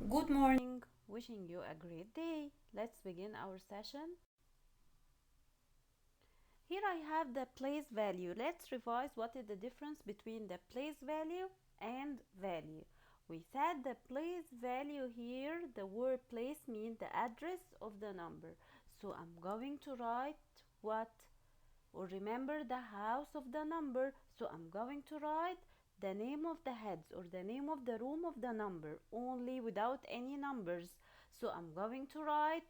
Good morning, wishing you a great day. Let's begin our session. Here I have the place value. Let's revise what is the difference between the place value and value. We said the place value here, the word place means the address of the number. So I'm going to write what or remember the house of the number. So I'm going to write the name of the heads or the name of the room of the number only without any numbers. So I'm going to write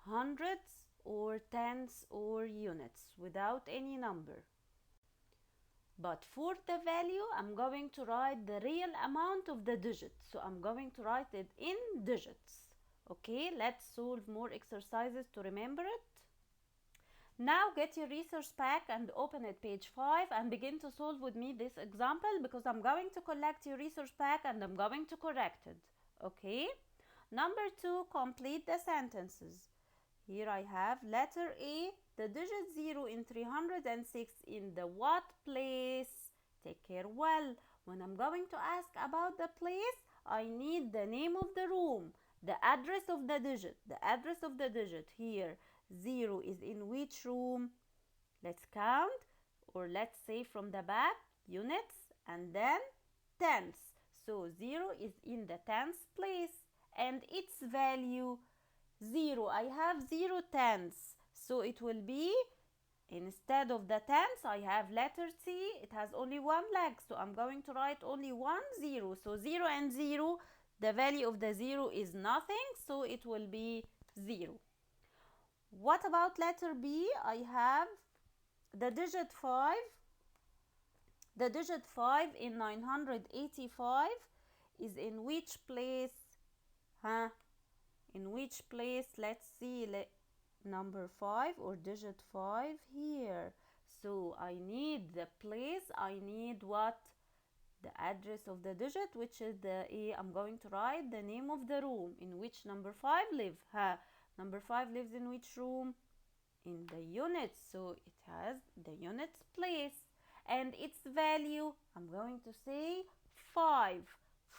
hundreds or tens or units without any number. But for the value, I'm going to write the real amount of the digits. So I'm going to write it in digits. Okay, let's solve more exercises to remember it. Now get your resource pack and open it page 5 and begin to solve with me this example because I'm going to collect your resource pack and I'm going to correct it. Okay? Number 2, complete the sentences. Here I have letter A, the digit 0 in 306 in the what place? Take care well. When I'm going to ask about the place, I need the name of the room, the address of the digit. The address of the digit here, 0 is in which room? Let's count, or let's say from the back, units and then tenths. So 0 is in the tenth place and its value 0. I have 0 tenths. So it will be, instead of the tenths, I have letter C. It has only one leg. So I'm going to write only 1 0. So 0 and 0, the value of the 0 is nothing. So it will be 0. What about letter B? I have the digit 5. The digit 5 in 985 is in which place? Huh? In which place? Let's see. Number 5 or digit 5 here. So I need the place. I need what? The address of the digit, which is the A. I'm going to write the name of the room in which number 5 live. Huh? Number 5 lives in which room? In the units. So it has the units place. And its value, I'm going to say 5.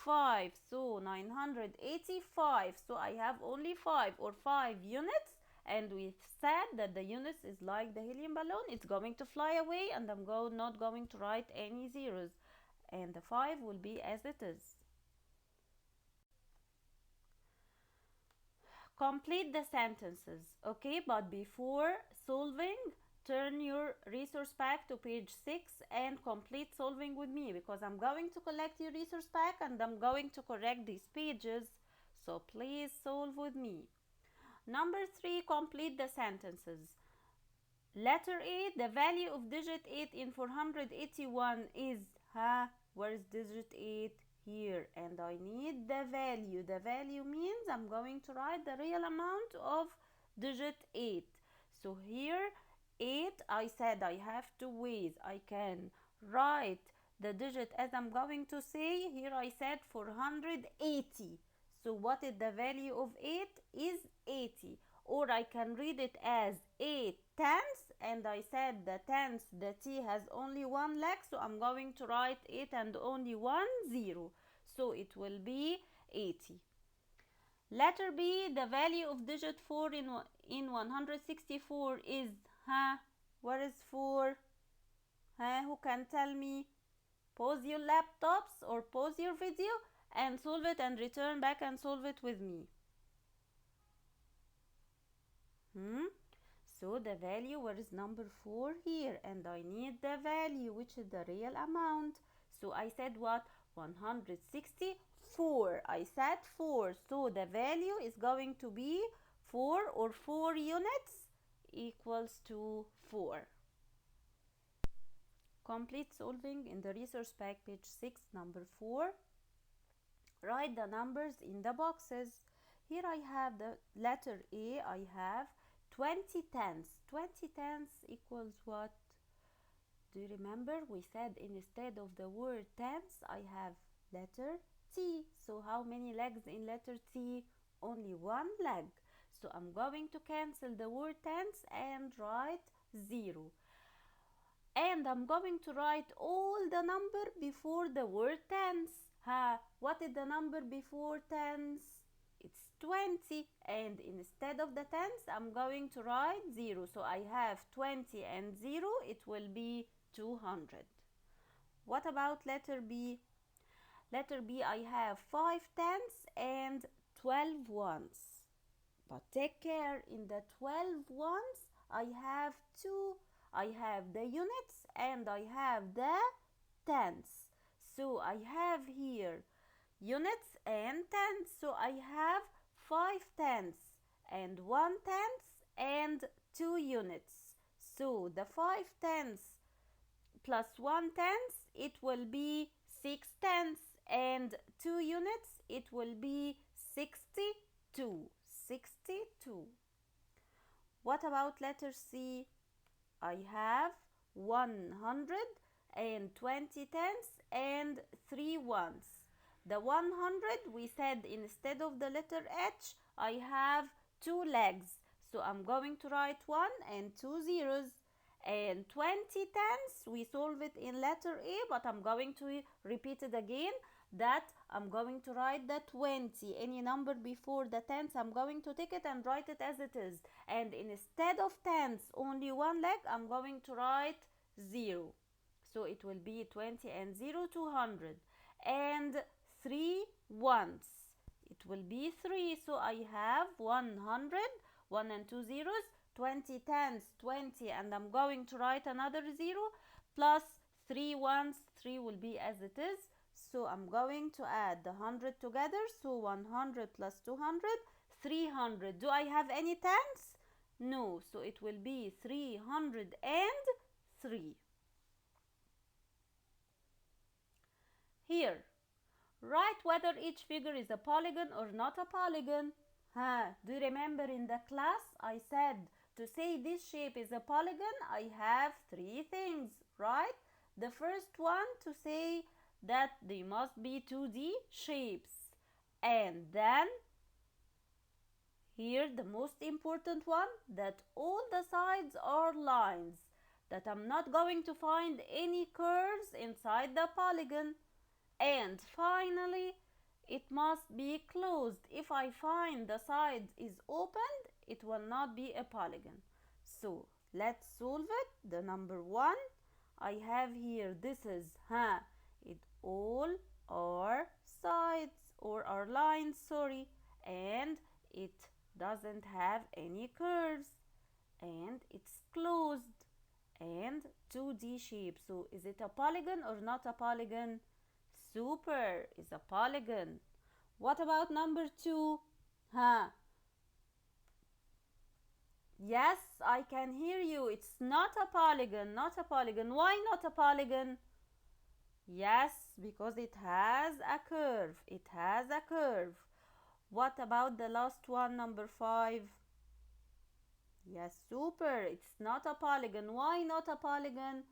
5. So 985. So I have only 5 or 5 units. And we said that the units is like the helium balloon. It's going to fly away and I'm not going to write any zeros. And the 5 will be as it is. Complete the sentences, okay? But before solving, turn your resource pack to page 6 and complete solving with me because I'm going to collect your resource pack and I'm going to correct these pages. So please solve with me. Number 3, complete the sentences. Letter A, the value of digit 8 in 481 is, where is digit 8? Here, and I need the value. The value means I'm going to write the real amount of digit 8. So here 8, I said I have two ways. I can write the digit as I'm going to say. Here I said 480. So what is the value of 8? Is 80. Or I can read it as 8 tenths, and I said the tenths, the T has only one leg, so I'm going to write 8 and only 1 0. So it will be 80. Letter B, the value of digit 4 in 164 is, where is 4? Who can tell me? Pause your laptops or pause your video and solve it and return back and solve it with me. So the value, where is number 4? Here, and I need the value, which is the real amount. So I said what? 164. I said 4. So the value is going to be 4, or 4 units equals to 4. Complete solving in the resource pack, page 6, number 4. Write the numbers in the boxes. Here I have the letter A. I have 20 tenths. 20 tenths equals what? Do you remember? We said instead of the word tenths, I have letter T. So how many legs in letter T? Only one leg. So I'm going to cancel the word tenths and write 0. And I'm going to write all the number before the word tenths. What is the number before tenths? it's 20, and instead of the tens I'm going to write 0. So I have 20 and 0, it will be 200. What about letter B? Letter B, I have 5 tens and 12 ones. But take care, in the 12 ones I have two. I have the units and I have the tens. So I have here units and tens. So I have 5 tens and 1 tens and 2 units. So the 5 tens plus 1 tens, it will be 6 tens, and 2 units, it will be 62. 62. What about letter C? I have 120 tens and 3 ones. The 100, we said instead of the letter H, I have 2 legs. So I'm going to write 1 and 2 zeros. And 20 tens, we solve it in letter A, but I'm going to repeat it again, that I'm going to write the 20. Any number before the tens, I'm going to take it and write it as it is. And instead of tens, only 1 leg, I'm going to write 0. So it will be 20 and 0, 200. And 3 ones, it will be 3. So I have 100, 1 and 2 zeros, 20 tens, 20, and I'm going to write another 0, plus 3 ones, 3 will be as it is. So I'm going to add the 100 together. So 100 plus 200, 300. Do I have any tens? No. So it will be 303. Here, write whether each figure is a polygon or not a polygon. Do you remember in the class I said to say this shape is a polygon, I have 3 things, right? The first one, to say that they must be 2D shapes. And then, here the most important one, that all the sides are lines, that I'm not going to find any curves inside the polygon. And finally, it must be closed. If I find the side is opened, it will not be a polygon. So let's solve it. The number 1, I have here, this is it all are sides, or are lines, sorry, and it doesn't have any curves, and it's closed, and 2D shape. So is it a polygon or not a polygon? Super, is a polygon. What about number 2? Yes, I can hear you. It's not a polygon, not a polygon. Why not a polygon? Yes, because it has a curve. It has a curve. What about the last one, number 5? Yes, super. It's not a polygon. Why not a polygon?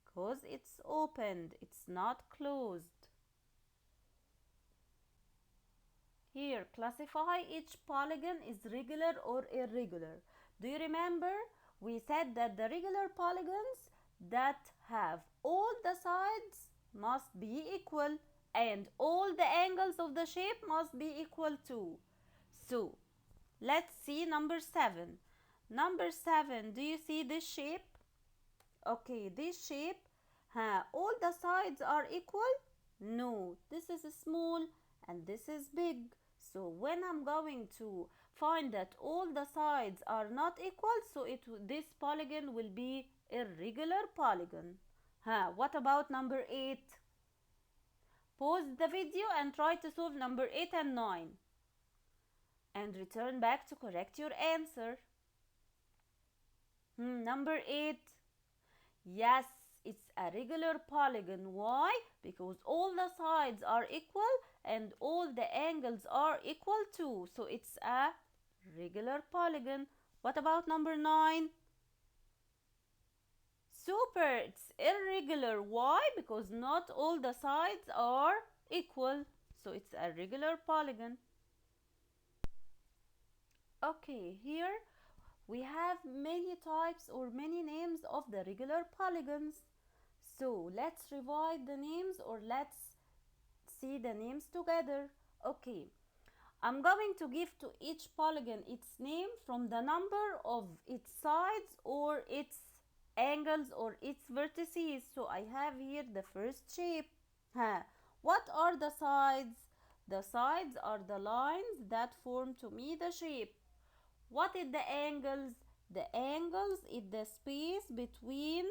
Because it's opened. It's not closed. Here, classify each polygon is regular or irregular. Do you remember? We said that the regular polygons that have all the sides must be equal, and all the angles of the shape must be equal too. So, let's see number 7. Number 7, do you see this shape? Okay, this shape, all the sides are equal? No, this is small and this is big. So when I'm going to find that all the sides are not equal, so this polygon will be irregular polygon. What about number 8? Pause the video and try to solve number 8 and 9. And return back to correct your answer. Number 8. Yes, it's a regular polygon. Why? Because all the sides are equal and all the angles are equal too. So it's a regular polygon. What about number 9? Super, it's irregular. Why? Because not all the sides are equal. So it's a regular polygon. Okay, here we have many types or many names of the regular polygons. So let's revise the names, or let's see the names together. Okay, I'm going to give to each polygon its name from the number of its sides or its angles or its vertices. So I have here the first shape. What are the sides? The sides are the lines that form to me the shape. What is the angles? The angles is the space between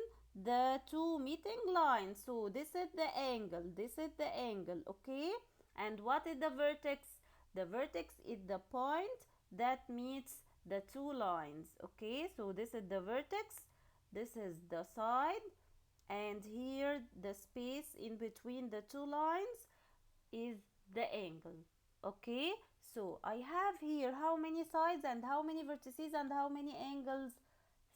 the two meeting lines. So this is the angle, this is the angle, okay? And what is the vertex? The vertex is the point that meets the two lines, okay? So this is the vertex, this is the side, and here the space in between the two lines is the angle, okay? So I have here how many sides and how many vertices and how many angles?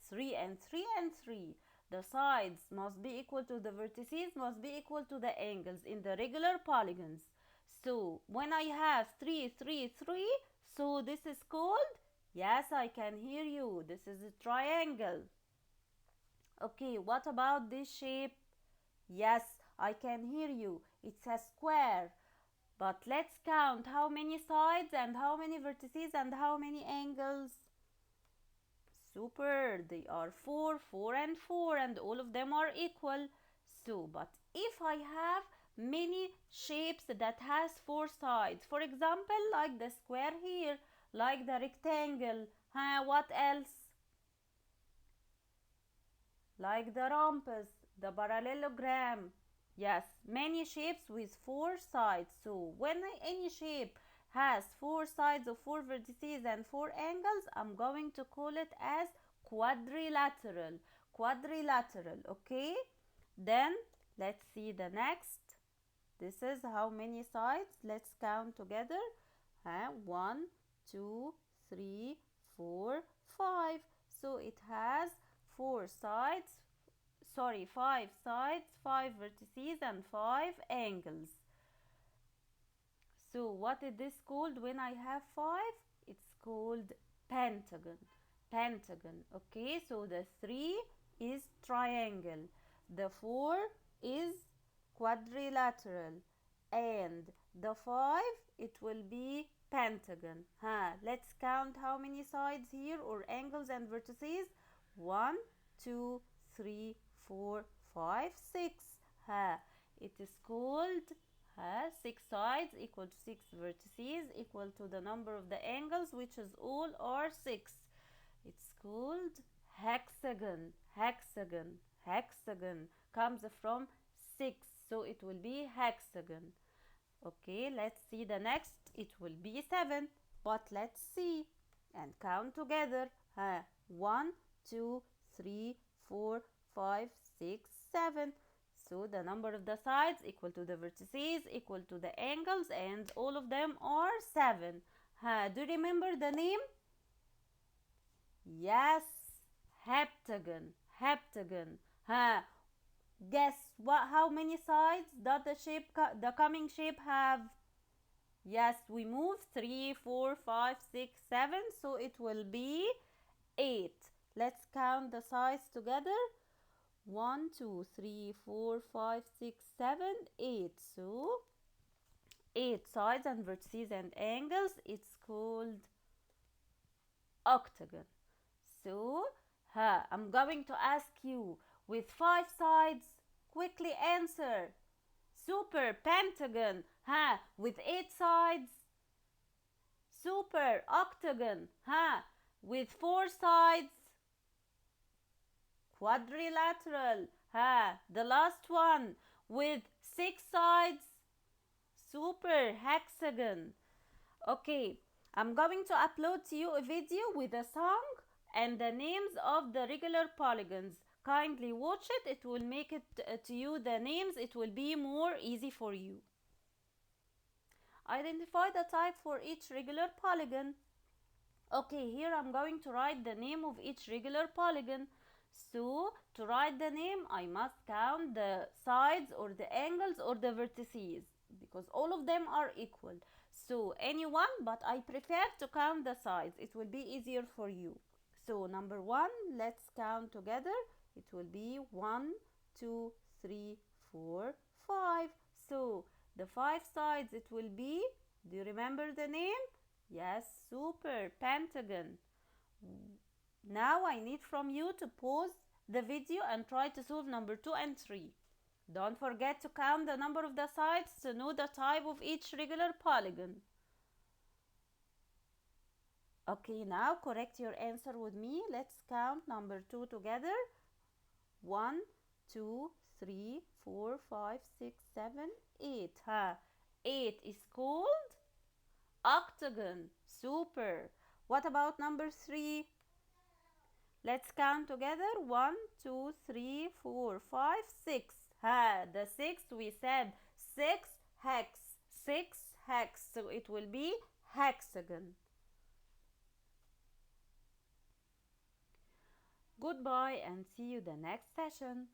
3 and 3 and 3. The sides must be equal to the vertices, must be equal to the angles in the regular polygons. So when I have 3 3 3, so this is called, yes, I can hear you, this is a triangle. Okay, what about this shape? Yes, I can hear you, it's a square. But let's count how many sides and how many vertices and how many angles. Super, they are 4, 4 and 4 and all of them are equal. So, but if I have many shapes that has 4 sides, for example, like the square here, like the rectangle, what else? Like the rhombus, the parallelogram. Yes, many shapes with 4 sides. So when any shape has 4 sides of 4 vertices and 4 angles, I'm going to call it as quadrilateral. Quadrilateral, okay? Then let's see the next. This is how many sides. Let's count together. 1, 2, 3, 4, 5. So it has 4 sides, sorry, 5 sides, 5 vertices and 5 angles. So what is this called when I have 5? It's called pentagon. Pentagon, okay? So the 3 is triangle, the 4 is quadrilateral, and the 5, it will be pentagon. Let's count how many sides here or angles and vertices. 1, 2, 3, 4, 5, 6. It is called 6 sides equal to 6 vertices equal to the number of the angles, which is all are 6. It's called hexagon. Hexagon. Hexagon comes from 6, so it will be hexagon. Okay, let's see the next. It will be 7, but let's see and count together. 1, 2, 3, 4, 5, 6, 7. So the number of the sides equal to the vertices equal to the angles, and all of them are 7. Do you remember the name? Yes, heptagon. Heptagon. Guess what? How many sides does the coming shape have? Yes, we move 3, 4, 5, 6, 7, so it will be 8. Let's count the sides together. 1, 2, 3, 4, 5, 6, 7, 8. So 8 sides and vertices and angles. It's called octagon. So I'm going to ask you with 5 sides. Quickly answer. Super, pentagon. With 8 sides. Super, octagon. With 4 sides. Quadrilateral. The last one with 6 sides. Super, hexagon. Okay, I'm going to upload to you a video with a song and the names of the regular polygons. Kindly watch it. It will make it to you the names. It will be more easy for you. Identify the type for each regular polygon. Okay, here I'm going to write the name of each regular polygon. So to write the name, I must count the sides or the angles or the vertices because all of them are equal. So any one, but I prefer to count the sides. It will be easier for you. So number 1, let's count together. It will be 1, 2, 3, 4, 5. So the 5 sides, it will be, do you remember the name? Yes, super, pentagon. Now I need from you to pause the video and try to solve number 2 and 3. Don't forget to count the number of the sides to know the type of each regular polygon. Okay, now correct your answer with me. Let's count number 2 together. 1, 2, 3, 4, 5, 6, 7, 8. 8 is called octagon. Super. What about number 3? Let's count together. 1, 2, 3, 4, 5, 6. The sixth we said 6 hex. 6 hex. So it will be hexagon. Goodbye and see you the next session.